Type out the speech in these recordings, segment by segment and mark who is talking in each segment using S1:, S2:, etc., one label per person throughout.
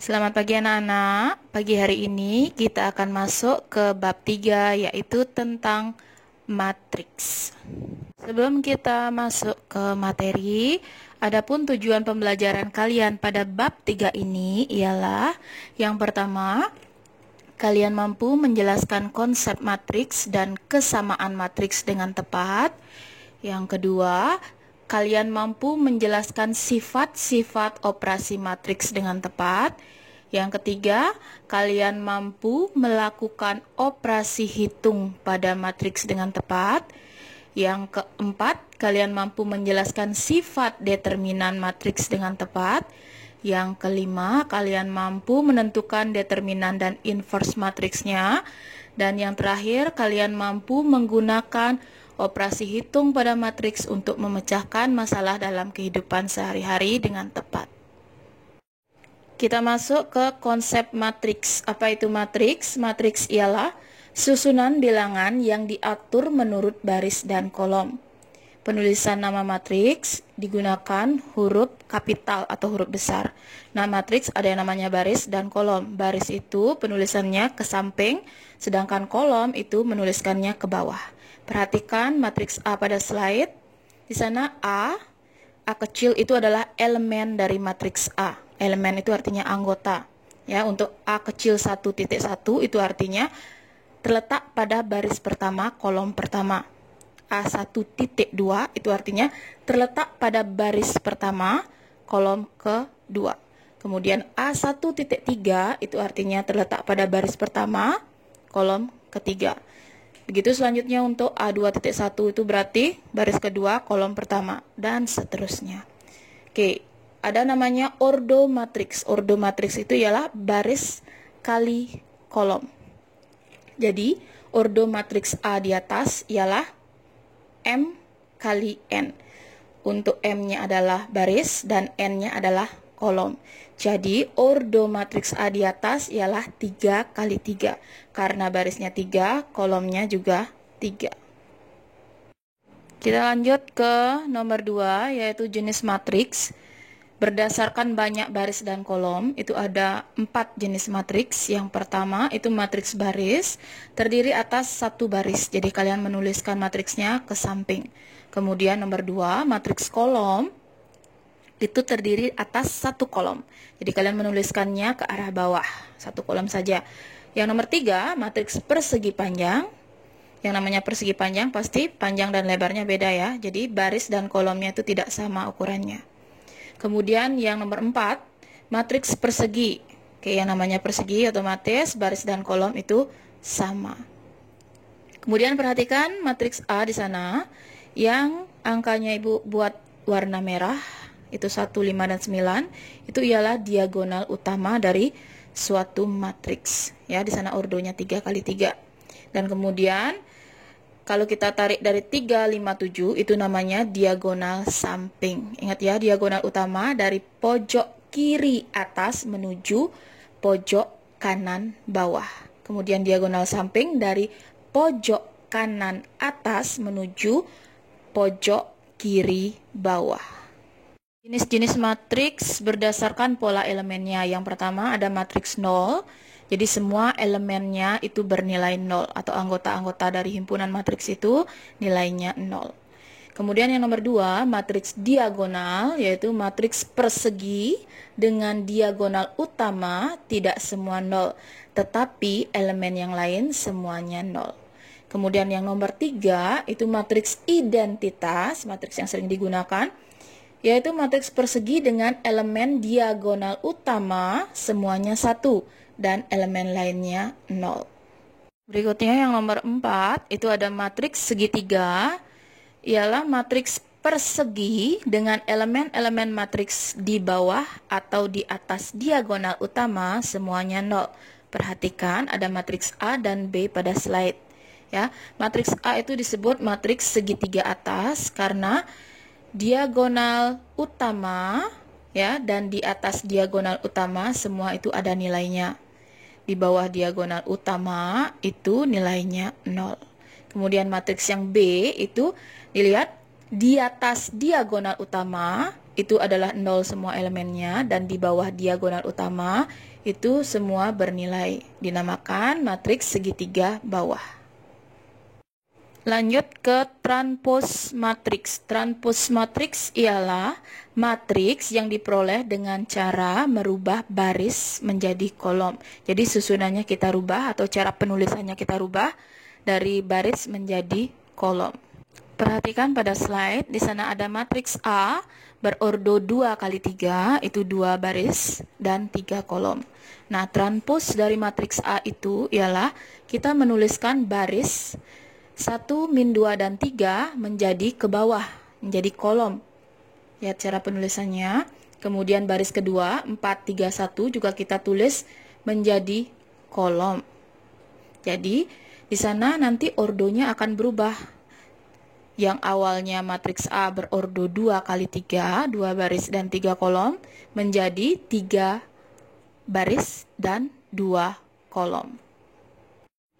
S1: Selamat pagi anak-anak. Pagi hari ini kita akan masuk ke bab 3 yaitu tentang matriks. Sebelum kita masuk ke materi, adapun tujuan pembelajaran kalian pada bab 3 ini ialah yang pertama, kalian mampu menjelaskan konsep matriks dan kesamaan matriks dengan tepat. Yang kedua, kalian mampu menjelaskan sifat-sifat operasi matriks dengan tepat. Yang ketiga, kalian mampu melakukan operasi hitung pada matriks dengan tepat. Yang keempat, kalian mampu menjelaskan sifat determinan matriks dengan tepat. Yang kelima, kalian mampu menentukan determinan dan inverse matriksnya. Dan yang terakhir, kalian mampu menggunakan operasi hitung pada matriks untuk memecahkan masalah dalam kehidupan sehari-hari dengan tepat. Kita masuk ke konsep matriks. Apa itu matriks? Matriks ialah susunan bilangan yang diatur menurut baris dan kolom. Penulisan nama matriks digunakan huruf kapital atau huruf besar. Nah, matriks ada yang namanya baris dan kolom. Baris itu penulisannya ke samping, sedangkan kolom itu menuliskannya ke bawah. Perhatikan matriks A pada slide. Di sana A kecil itu adalah elemen dari matriks A. Elemen itu artinya anggota. Ya, untuk A kecil 1.1 itu artinya terletak pada baris pertama, kolom pertama. A1.2 itu artinya terletak pada baris pertama, kolom kedua. Kemudian A1.3 itu artinya terletak pada baris pertama, kolom ketiga. Begitu selanjutnya untuk A2.1 itu berarti baris kedua, kolom pertama, dan seterusnya. Oke, ada namanya ordo matriks. Ordo matriks itu ialah baris kali kolom. Jadi, ordo matriks A di atas ialah M kali N. Untuk M-nya adalah baris dan N-nya adalah kolom. Jadi, ordo matriks A di atas ialah 3 kali 3. Karena barisnya 3, kolomnya juga 3. Kita lanjut ke nomor 2, yaitu jenis matriks. Berdasarkan banyak baris dan kolom, itu ada 4 jenis matriks. Yang pertama, itu matriks baris, terdiri atas 1 baris. Jadi, kalian menuliskan matriksnya ke samping. Kemudian nomor 2, matriks kolom, itu terdiri atas 1 kolom. Jadi kalian menuliskannya ke arah bawah, 1 kolom saja. Yang nomor 3, matriks persegi panjang. Yang namanya persegi panjang pasti panjang dan lebarnya beda ya. Jadi baris dan kolomnya itu tidak sama ukurannya. Kemudian yang nomor 4, matriks persegi. Oke, yang namanya persegi otomatis baris dan kolom itu sama. Kemudian perhatikan matriks A di sana yang angkanya Ibu buat warna merah. Itu 1, 5, dan 9, itu ialah diagonal utama dari suatu matriks. Ya, di sana ordonya 3 kali 3. Dan kemudian kalau kita tarik dari 3, 5, 7, itu namanya diagonal samping. Ingat ya, diagonal utama dari pojok kiri atas menuju pojok kanan bawah. Kemudian diagonal samping dari pojok kanan atas menuju pojok kiri bawah. Jenis-jenis matriks berdasarkan pola elemennya. Yang pertama ada matriks 0. Jadi semua elemennya itu bernilai 0 atau anggota-anggota dari himpunan matriks itu nilainya 0. Kemudian yang nomor 2, matriks diagonal, yaitu matriks persegi dengan diagonal utama tidak semua 0, tetapi elemen yang lain semuanya 0. Kemudian yang nomor 3, itu matriks identitas, matriks yang sering digunakan, yaitu matriks persegi dengan elemen diagonal utama semuanya 1 dan elemen lainnya 0. Berikutnya yang nomor 4, itu ada matriks segitiga, ialah matriks persegi dengan elemen-elemen matriks di bawah atau di atas diagonal utama semuanya 0. Perhatikan ada matriks A dan B pada slide. Ya, matriks A itu disebut matriks segitiga atas karena diagonal utama ya dan di atas diagonal utama semua itu ada nilainya. Di bawah diagonal utama itu nilainya 0. Kemudian matriks yang B itu dilihat Di atas diagonal utama itu adalah 0 semua elemennya, dan di bawah diagonal utama itu semua bernilai. Dinamakan matriks segitiga bawah. Lanjut ke transpose matriks. Transpose matriks ialah matriks yang diperoleh dengan cara merubah baris menjadi kolom. Jadi susunannya kita rubah atau cara penulisannya kita rubah dari baris menjadi kolom. Perhatikan pada slide, di sana ada matriks A berordo 2 kali 3, itu 2 baris dan 3 kolom. Nah, transpose dari matriks A itu ialah kita menuliskan baris 1, min 2, dan 3 menjadi ke bawah, menjadi kolom. Lihat cara penulisannya. Kemudian baris kedua, 4, 3, 1 juga kita tulis menjadi kolom. Jadi, di sana nanti ordonya akan berubah. Yang awalnya matriks A berordo 2 kali 3, 2 baris dan 3 kolom, menjadi 3 baris dan 2 kolom.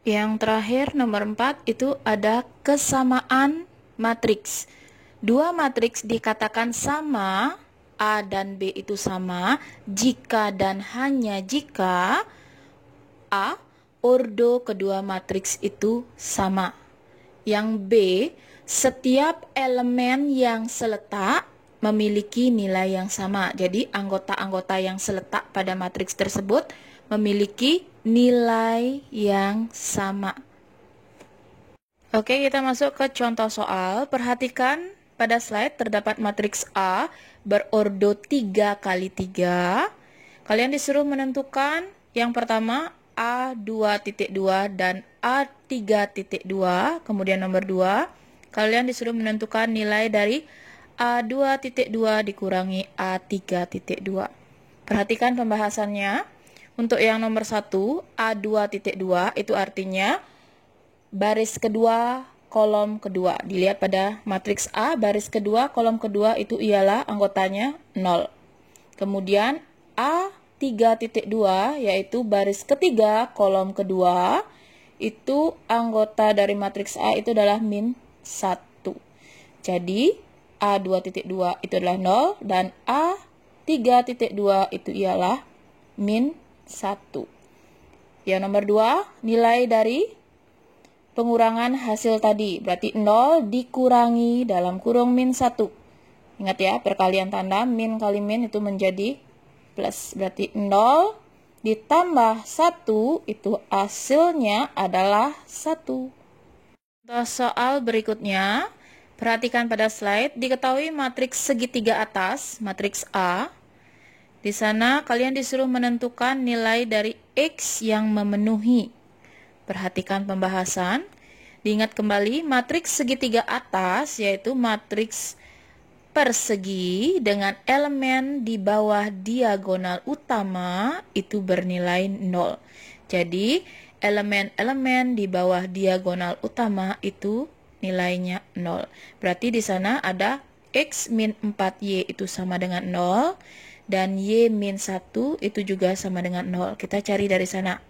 S1: Yang terakhir nomor 4 itu ada kesamaan matriks. Dua matriks dikatakan sama, A dan B itu sama, jika dan hanya jika A, ordo kedua matriks itu sama. Yang B, setiap elemen yang seletak memiliki nilai yang sama. Jadi anggota-anggota yang seletak pada matriks tersebut memiliki nilai yang sama. Oke, kita masuk ke contoh soal. Perhatikan pada slide terdapat matriks A berordo 3 kali 3. Kalian disuruh menentukan yang pertama A2.2 dan A3.2. Kemudian nomor 2, kalian disuruh menentukan nilai dari A2.2 dikurangi A3.2. Perhatikan pembahasannya. Untuk yang nomor 1, A2.2 itu artinya baris kedua, kolom kedua. Dilihat pada matriks A, baris kedua, kolom kedua itu ialah anggotanya 0. Kemudian A3.2 yaitu baris ketiga, kolom kedua, itu anggota dari matriks A itu adalah min 1. Jadi A2.2 itu adalah 0 dan A3.2 itu ialah min 1. Yang nomor 2, nilai dari pengurangan hasil tadi. Berarti 0 dikurangi dalam kurung min 1. Ingat ya, perkalian tanda, min kali min itu menjadi plus. Berarti 0 ditambah 1 itu hasilnya adalah 1. Untuk soal berikutnya, perhatikan pada slide. Diketahui matriks segitiga atas, matriks A. Di sana kalian disuruh menentukan nilai dari X yang memenuhi. Perhatikan pembahasan. Diingat kembali, matriks segitiga atas yaitu matriks persegi dengan elemen di bawah diagonal utama itu bernilai 0. Jadi, elemen-elemen di bawah diagonal utama itu nilainya 0. Berarti di sana ada X min 4Y itu sama dengan 0. Dan Y min 1 itu juga sama dengan 0. Kita cari dari sana.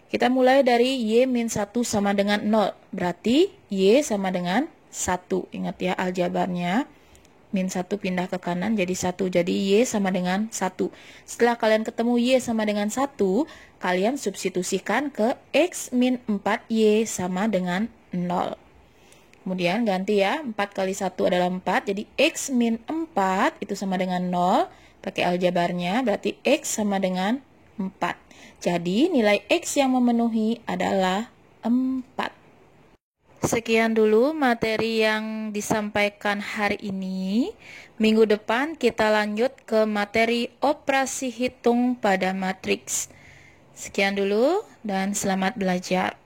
S1: Kita mulai dari Y min 1 sama dengan 0. Berarti Y sama dengan 1. Ingat ya aljabarnya. Min 1 pindah ke kanan jadi 1. Jadi Y sama dengan 1. Setelah kalian ketemu Y sama dengan 1, kalian substitusikan ke X min 4Y sama dengan 0. Kemudian ganti ya. 4 kali 1 adalah 4. Jadi X min 4 itu sama dengan 0. Pakai aljabarnya, berarti X sama dengan 4. Jadi, nilai X yang memenuhi adalah 4. Sekian dulu materi yang disampaikan hari ini. Minggu depan kita lanjut ke materi operasi hitung pada matriks. Sekian dulu dan selamat belajar.